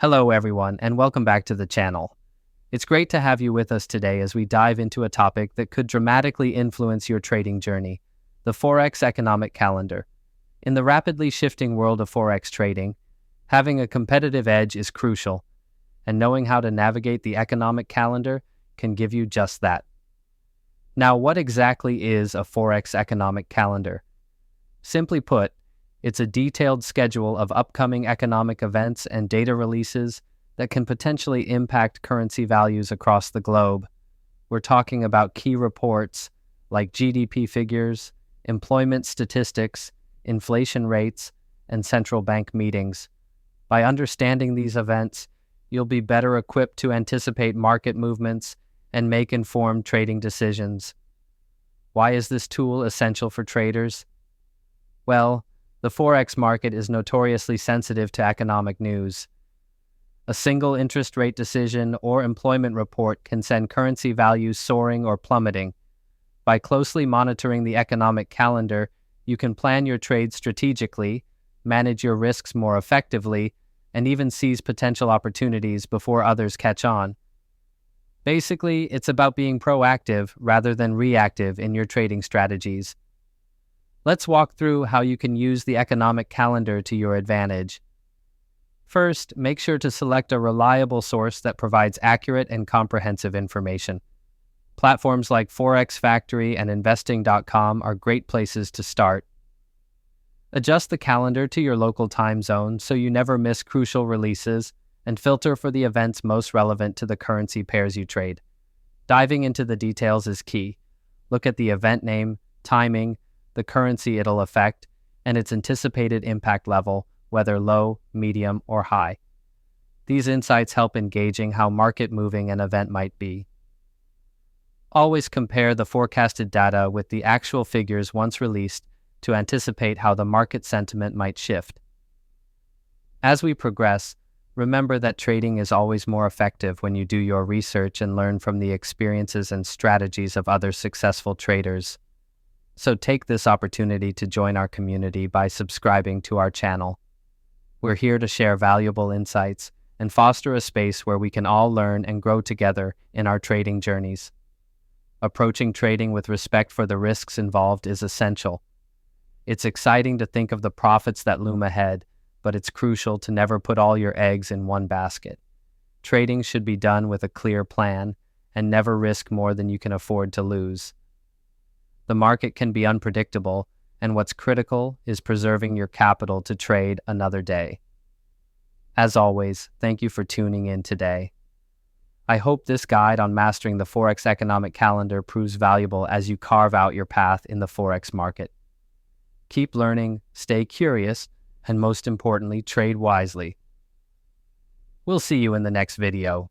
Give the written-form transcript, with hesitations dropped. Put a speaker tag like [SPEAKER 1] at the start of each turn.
[SPEAKER 1] Hello everyone, and welcome back to the channel. It's great to have you with us today as we dive into a topic that could dramatically influence your trading journey, the Forex economic calendar. In the rapidly shifting world of Forex trading, having a competitive edge is crucial, and knowing how to navigate the economic calendar can give you just that. Now, what exactly is a Forex economic calendar? Simply put, it's a detailed schedule of upcoming economic events and data releases that can potentially impact currency values across the globe. We're talking about key reports like GDP figures, employment statistics, inflation rates, and central bank meetings. By understanding these events, you'll be better equipped to anticipate market movements and make informed trading decisions. Why is this tool essential for traders? Well, the Forex market is notoriously sensitive to economic news. A single interest rate decision or employment report can send currency values soaring or plummeting. By closely monitoring the economic calendar, you can plan your trades strategically, manage your risks more effectively, and even seize potential opportunities before others catch on. Basically, it's about being proactive rather than reactive in your trading strategies. Let's walk through how you can use the economic calendar to your advantage. First, make sure to select a reliable source that provides accurate and comprehensive information. Platforms like Forex Factory and Investing.com are great places to start. Adjust the calendar to your local time zone so you never miss crucial releases, and filter for the events most relevant to the currency pairs you trade. Diving into the details is key. Look at the event name, timing, the currency it'll affect, and its anticipated impact level, whether low, medium, or high. These insights help in gauging how market-moving an event might be. Always compare the forecasted data with the actual figures once released to anticipate how the market sentiment might shift. As we progress, remember that trading is always more effective when you do your research and learn from the experiences and strategies of other successful traders. So take this opportunity to join our community by subscribing to our channel. We're here to share valuable insights and foster a space where we can all learn and grow together in our trading journeys. Approaching trading with respect for the risks involved is essential. It's exciting to think of the profits that loom ahead, but it's crucial to never put all your eggs in one basket. Trading should be done with a clear plan and never risk more than you can afford to lose. The market can be unpredictable, and what's critical is preserving your capital to trade another day. As always, thank you for tuning in today. I hope this guide on mastering the Forex economic calendar proves valuable as you carve out your path in the Forex market. Keep learning, stay curious, and most importantly, trade wisely. We'll see you in the next video.